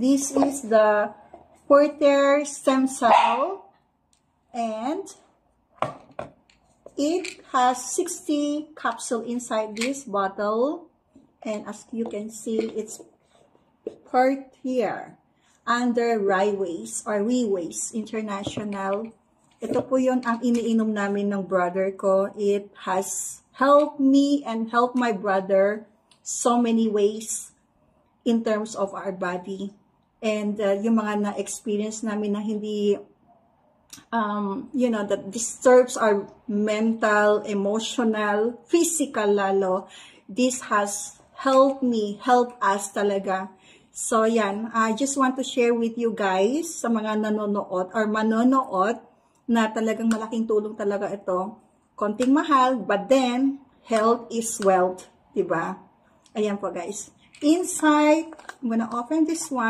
this is the Porter stem cell, and it has 60 capsules inside this bottle, and as you can see, it's part here under Ryways or Reways International. Ito po yun ang iniinom namin ng brother ko. It has helped me and helped my brother so many ways in terms of our body. And yung mga na-experience namin na hindi, that disturbs our mental, emotional, physical lalo, this has helped me, helped us talaga. So yan, I just want to share with you guys, sa mga nanonood or manonood, na talagang malaking tulong talaga ito. Konting mahal, but then, health is wealth, diba? Ayan po guys. Inside, I'm gonna open this one.